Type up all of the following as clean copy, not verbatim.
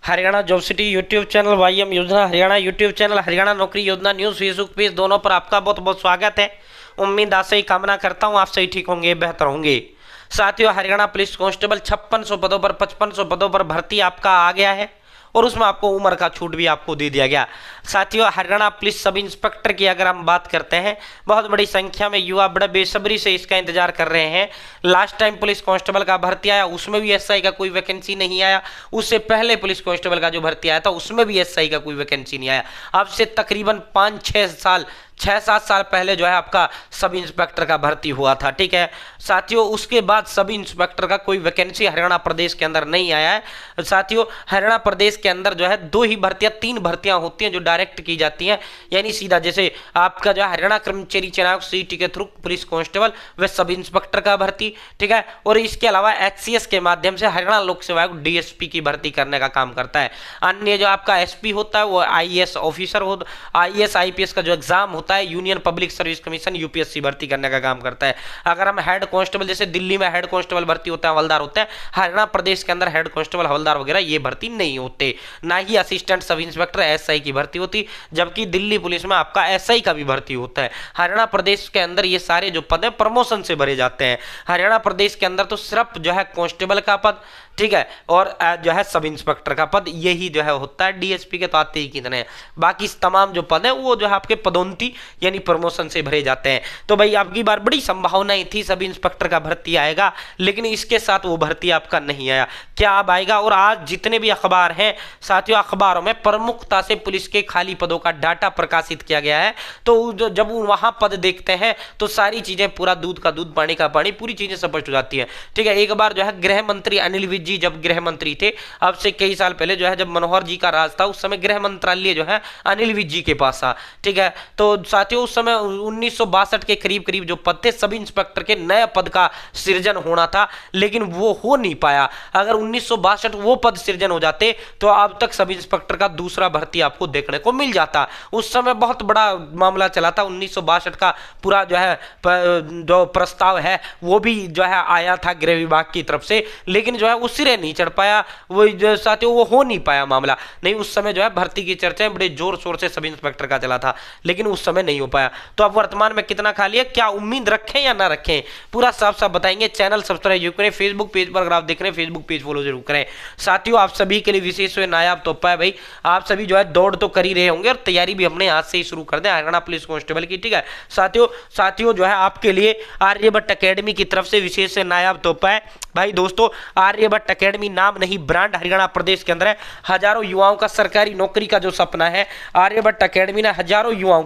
Haryana job city YouTube channel, YM Yojana Haryana YouTube channel, Haryana नौकरी योजना news Facebook page दोनों पर आपका बहुत बहुत स्वागत है। उम्मीद आशा ही कामना करता हूं आप सही ठीक होंगे, बेहतर होंगे। साथियों, हरियाणा पुलिस कांस्टेबल 5600 पदों पर 5500 पदों पर भर्ती आपका आ गया है और उसमें आपको उम्र का छूट भी आपको दे दिया गया। साथियों, हरियाणा पुलिस सब इंस्पेक्टर की अगर हम बात करते हैं, बहुत बड़ी संख्या में युवा बड़े बेसब्री से इसका इंतजार कर रहे हैं। लास्ट टाइम पुलिस कांस्टेबल का भर्ती आया उसमें भी एसआई का कोई वैकेंसी नहीं आया। उससे पहले पुलिस कांस्टेबल का जो भर्ती आया था उसमें भी एसआई का कोई वैकेंसी नहीं आया। अब से तकरीबन 6-7 साल पहले जो है आपका सब इंस्पेक्टर का भर्ती हुआ था। ठीक है साथियों, उसके बाद सब इंस्पेक्टर का कोई वैकेंसी हरियाणा प्रदेश के अंदर नहीं आया है। साथियों, हरियाणा प्रदेश के अंदर जो है 3 भर्तियां होती हैं जो डायरेक्ट की जाती हैं, यानी सीधा। जैसे आपका जो है हरियाणा कर्मचारी चयन आयोग सीईटी के थ्रू पुलिस कांस्टेबल व सब इंस्पेक्टर का भर्ती, ठीक है। और इसके अलावा एचसीएस के माध्यम से हरियाणा लोक सेवा आयोग डीएसपी की भर्ती करने का काम करता है। अन्य जो आपका एसपी होता है वो आईएएस ऑफिसर होता, आईएएस आईपीएस का जो एग्जाम होता है union public service commission UPSC भर्ती करने का काम करता है। अगर हम हेड कांस्टेबल, जैसे दिल्ली में हेड कांस्टेबल भर्ती होता है, हवलदार होता है, हरियाणा प्रदेश के अंदर हेड कांस्टेबल हवलदार वगैरह ये भर्ती नहीं होते। ना ही असिस्टेंट सब इंस्पेक्टर एसआई की भर्ती होती, जबकि दिल्ली पुलिस में आपका एसआई का भी भर्ती होता है। हरियाणा प्रदेश के अंदर ये सारे जो पद है प्रमोशन से भरे जाते हैं। हरियाणा प्रदेश के अंदर तो सिर्फ जो है कांस्टेबल का पद, ठीक है, और जो है सब इंस्पेक्टर का पद, यही जो है होता है। डीएसपी के तो आते ही कितने हैं, बाकी तमाम जो पद है वो जो है आपके पदोन्नति यानी प्रमोशन से भरे जाते हैं। तो भाई आपकी बार बड़ी संभावनाएं थी सब इंस्पेक्टर का भर्ती आएगा, लेकिन इसके साथ वो भर्ती आपका नहीं आया। क्या अब आएगा? और आज जितने भी अखबार हैं साथियों, अखबारों में प्रमुखता से पुलिस के खाली पदों का डाटा प्रकाशित किया गया है। तो जब वहां पद देखते हैं तो सारी चीजें, पूरा दूध का दूध पानी का पानी, पूरी चीजें स्पष्ट हो जाती है। ठीक है, एक बार जो है गृह मंत्री अनिल विज जी जब गृह मंत्री थे, अब से कई साल पहले जो है जब मनोहर जी का राज था, उस समय गृह मंत्रालय जो है अनिल विज जी के पास था। ठीक है, तो साथियों उस समय 1962 के करीब करीब जो पद थे सब इंस्पेक्टर के नए पद का सृजन होना था, लेकिन वो हो नहीं पाया। अगर 1962 वो पद सृजन हो जाते तो अब तक सब इंस्पेक्टर का दूसरा भर्ती आपको देखने को मिल जाता। उस समय बहुत बड़ा मामला चला था, 1962 का पूरा जो है जो प्रस्ताव है वो भी जो है आया था गृह विभाग की तरफ से, लेकिन जो है उस सिरे नहीं चढ़ पाया। वो जो साथियों वो हो नहीं पाया मामला। नहीं, उस समय जो है भर्ती की चर्चाएं बड़े जोर शोर से सब इंस्पेक्टर का चला था, लेकिन उस समय नहीं हो पाया। तो अब वर्तमान में कितना खाली है, क्या उम्मीद रखें या ना रखें, पूरा साफ साफ बताएंगे। चैनल सब्सक्राइब करें, फेसबुक पेज पर अगर आप देख रहे हैं फेसबुक पेज फॉलो जरूर करें। साथियों, आप सभी के लिए विशेष नायाब तोहफा है भाई, आप सभी जो है दौड़ तो कर ही रहे होंगे और तैयारी भी हमने आज से ही शुरू कर दें हरियाणा पुलिस कांस्टेबल की। ठीक है साथियों जो है आपके लिए आर्यभट्ट एकेडमी की तरफ से विशेष नायाब तोहफा है भाई। दोस्तों, आर्यभट्ट एकेडमी नाम नहीं ब्रांड हरियाणा प्रदेश के अंदर है। हजारों युवाओं का सरकारी नौकरी का जो सपना है, आर्यभट्ट एकेडमी ने हजारों युवाओं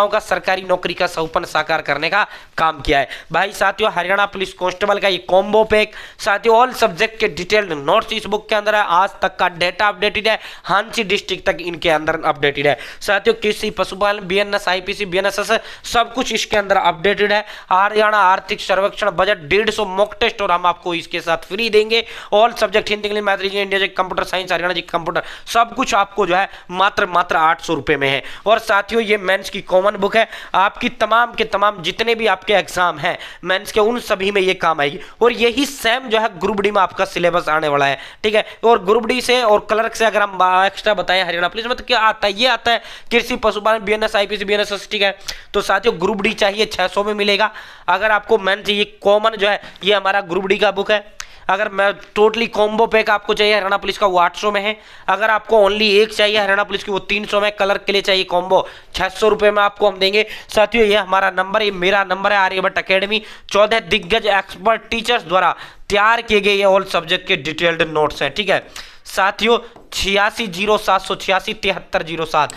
का सरकारी नौकरी का सपना साकार करने का काम किया है भाई। साथियों, हरियाणा पुलिस कांस्टेबल का ये कॉम्बो पैक, साथियों ऑल सब्जेक्ट के डिटेल्ड नोट्स इस बुक के अंदर है। आज तक का डेटा अपडेटेड है, हांसी डिस्ट्रिक्ट तक इनके अंदर अपडेटेड है। साथियों, कृषि पशुपालन बीएनएस आईपीसी बीएनएसएस सब कुछ इसके अंदर अपडेटेड है। हरियाणा आर्थिक सर्वेक्षण बजट 150 मॉक टेस्ट और हम आपको इसके साथ फ्री देंगे। All subject Hindi English math reasoning India जी कंप्यूटर साइंस हरियाणा जी कंप्यूटर सब कुछ आपको जो है मात्र 800 रुपए में है। और साथियों ये मेंस की कॉमन बुक है, आपकी तमाम के तमाम जितने भी आपके एग्जाम हैं मेंस के उन सभी में ये काम आएगी। और यही सेम जो है ग्रुप डी में आपका सिलेबस आने वाला है। ठीक है, और ग्रुप डी से और क्लर्क से अगर हम एक्स्ट्रा बताएं हरियाणा पुलिस में तो क्या आता है, ये आता है कृषि पशुपालन बीएनएस आईपीसी बीएनएस। ठीक है, तो साथियों ग्रुप डी चाहिए 600 में मिलेगा। अगर आपको मेंस ये कॉमन जो है ये हमारा ग्रुप डी का बुक है। अगर मैं टोटली कॉम्बो पैक आपको चाहिए हरियाणा पुलिस का वो 800 में है। अगर आपको ओनली एक चाहिए हरियाणा पुलिस की वो 300 में, कलर के लिए चाहिए कॉम्बो 600 रुपए में आपको हम देंगे। साथियों ये हमारा नंबर, ये मेरा नंबर है आर्यभट्ट एकेडमी। 14 दिग्गज एक्सपर्ट टीचर्स द्वारा तैयार किए गए ये ऑल सब्जेक्ट के डिटेल्ड नोट्स हैं। ठीक है साथियों, 860786 8607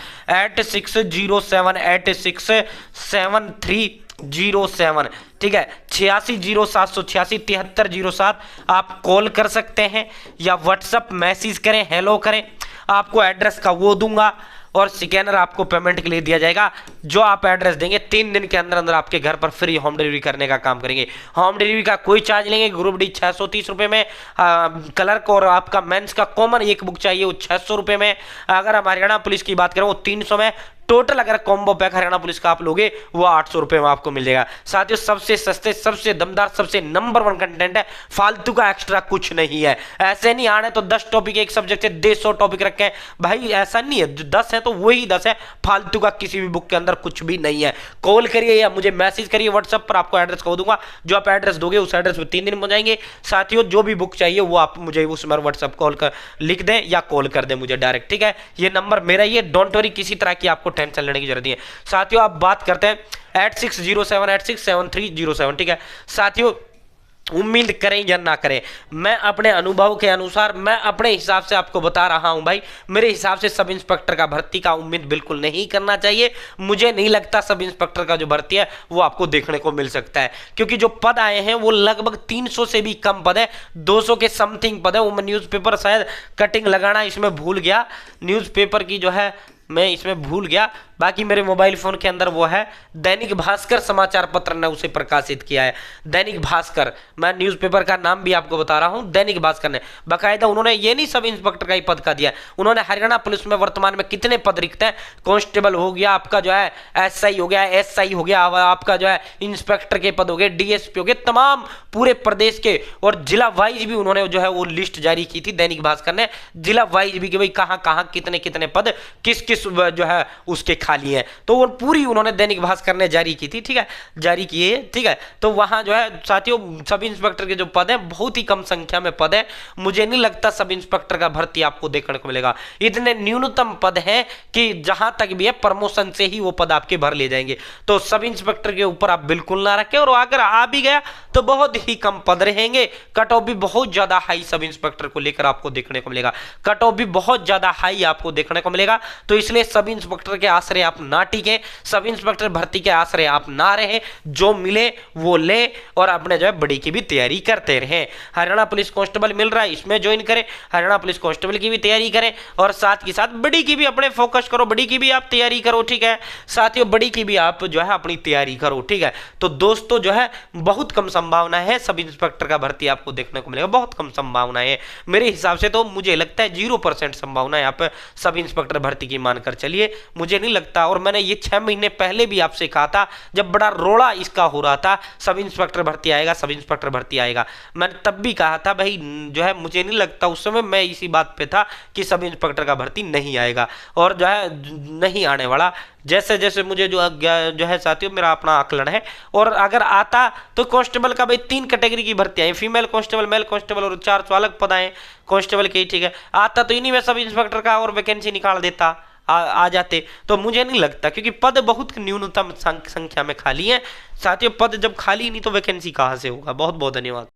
8607 ठीक है, 860786 आप कॉल कर सकते हैं या व्हाट्सएप मैसेज करें, हेलो करें। आपको एड्रेस का वो दूंगा और स्कैनर आपको पेमेंट के लिए दिया जाएगा। जो आप एड्रेस देंगे 3 दिन के अंदर अंदर आपके घर पर फ्री होम डिलीवरी करने का काम करेंगे। होम डिलीवरी का कोई चार्ज लेंगे। ग्रुप डी 630 रुपये में, क्लर्क और आपका मेंस का कॉमन एक बुक चाहिए वो 600 रुपये में। अगर हम हरियाणा पुलिस की बात करें वो 300 में। टोटल अगर कॉम्बो पैक हरियाणा पुलिस का आप लोगे वो 800 रुपए में आपको मिल जाएगा। साथियों सबसे सस्ते, सबसे दमदार, सबसे नंबर 1 कंटेंट है, फालतू का एक्स्ट्रा कुछ नहीं है। ऐसे नहीं आने तो 10 टॉपिक एक सब्जेक्ट से 150 टॉपिक रखे हैं भाई, ऐसा नहीं है। 10 है तो वही 10 है, फालतू का किसी भी बुक के अंदर कुछ भी नहीं है। कॉल करिए या मुझे मैसेज करिए व्हाट्सएप पर, आपको एड्रेस कह दूंगा, जो आप एड्रेस दोगे उस एड्रेस पे 3 दिन में जाएंगे। साथियों जो भी बुक चाहिए वो आप मुझे उस पर व्हाट्सएप कॉल कर लिख दें या कॉल कर दें मुझे डायरेक्ट, ठीक है। ये नंबर मेरा ही है, डोंट वरी, किसी तरह की आपको टेंशन लेने की जरूरत नहीं है। साथियों आप बात करते हैं 8607867307, ठीक है। साथियों उम्मीद करें या ना करें, मैं अपने अनुभव के अनुसार, मैं अपने हिसाब से आपको बता रहा हूं भाई, मेरे हिसाब से सब इंस्पेक्टर का भर्ती का उम्मीद बिल्कुल नहीं करना चाहिए। मुझे नहीं लगता सब इंस्पेक्टर का जो भर्ती है वो आपको देखने को मिल सकता है, क्योंकि जो पद आए हैं वो लगभग 300 से भी कम पद है, 200 के समथिंग पद है। वो मैं न्यूज़पेपर शायद कटिंग लगाना इसमें भूल गया, न्यूज़पेपर की जो है मैं इसमें भूल गया, बाकी मेरे मोबाइल फोन के अंदर वो है। दैनिक भास्कर समाचार पत्र ने उसे प्रकाशित किया है, दैनिक भास्कर, मैं न्यूज़पेपर का नाम भी आपको बता रहा हूं, दैनिक भास्कर ने बाकायदा, उन्होंने ये नहीं सब इंस्पेक्टर का ही पद का दिया, उन्होंने हरियाणा पुलिस में वर्तमान में कितने पद रिक्त हैं, कांस्टेबल हो गया आपका, जो है एसआई हो गया, एसआई हो गया आपका, जो है इंस्पेक्टर के पद हो गए, डीएसपी हो गए, तमाम पूरे प्रदेश के, और जिला वाइज भी उन्होंने जो है वो लिस्ट जारी की थी दैनिक भास्कर ने, जिला वाइज भी कि भाई कहां कहां कितने कितने पद किस किस जो है उसके खाली है, तो वो पूरी उन्होंने दैनिक भास्कर ने जारी की थी, ठीक है, जारी किए, ठीक है। तो वहां जो है साथियों सब इंस्पेक्टर के जो पद हैं बहुत ही कम संख्या में पद है, मुझे नहीं लगता सब इंस्पेक्टर का भर्ती आपको देखने को मिलेगा। इतने न्यूनतम पद हैं कि जहां तक भी है प्रमोशन से ही वो पद आपके भर ले जाएंगे, तो सब इंस्पेक्टर के ऊपर आप बिल्कुल ना रखें, और अगर आ भी गया तो बहुत ही कम पद रहेंगे। कट ऑफ भी बहुत ज्यादा हाई सब इंस्पेक्टर को लेकर आपको देखने को मिलेगा, कट ऑफ भी बहुत ज्यादा हाई आपको देखने को मिलेगा। तो इसलिए सब इंस्पेक्टर के आश्रय आप ना टिके, सब इंस्पेक्टर भर्ती के आश्रय आप ना रहे, जो मिले वो ले और अपने जो है बड़ी की भी तैयारी करते रहे। हरियाणा पुलिस कांस्टेबल मिल रहा है, इसमें ज्वाइन करें, हरियाणा पुलिस कांस्टेबल की भी तैयारी करें, और साथ ही साथ बड़ी की भी अपने फोकस करो, बड़ी की भी आप तैयारी करो, ठीक है साथियों, बड़ी की भी आप जो है अपनी तैयारी करो, ठीक है। तो दोस्तों जो है बहुत कम संभावना है सब इंस्पेक्टर का भर्ती आपको देखने को मिलेगा, बहुत कम संभावना है मेरे हिसाब से, तो मुझे लगता है 0% संभावना है आप सब इंस्पेक्टर भर्ती की मानकर चलिए, मुझे नहीं लगता। और मैंने ये 6 महीने पहले भी आपसे कहा था, जब बड़ा रोड़ा इसका हो रहा था सब इंस्पेक्टर भर्ती आएगा, सब इंस्पेक्टर भर्ती आएगा, मैंने तब भी कहा था भाई जो है मुझे नहीं लगता, उस समय मैं इसी बात पे था कि सब इंस्पेक्टर का भर्ती नहीं आएगा, और जो है नहीं आने वाला। जैसे जैसे मुझे जो है साथियों मेरा अपना आकलन है, और अगर आता तो कांस्टेबल का भाई 3 कैटेगरी की भर्ती आई, फीमेल कांस्टेबल, मेल कांस्टेबल, और 4 अलग पद आए कांस्टेबल के, ठीक है। आता तो इन्हीं में सब इंस्पेक्टर का और वैकेंसी निकाल देता, आ जाते, तो मुझे नहीं लगता, क्योंकि पद बहुत न्यूनतम संख्या में खाली है साथियों। पद जब खाली नहीं तो वैकेंसी कहां से होगा। बहुत बहुत धन्यवाद।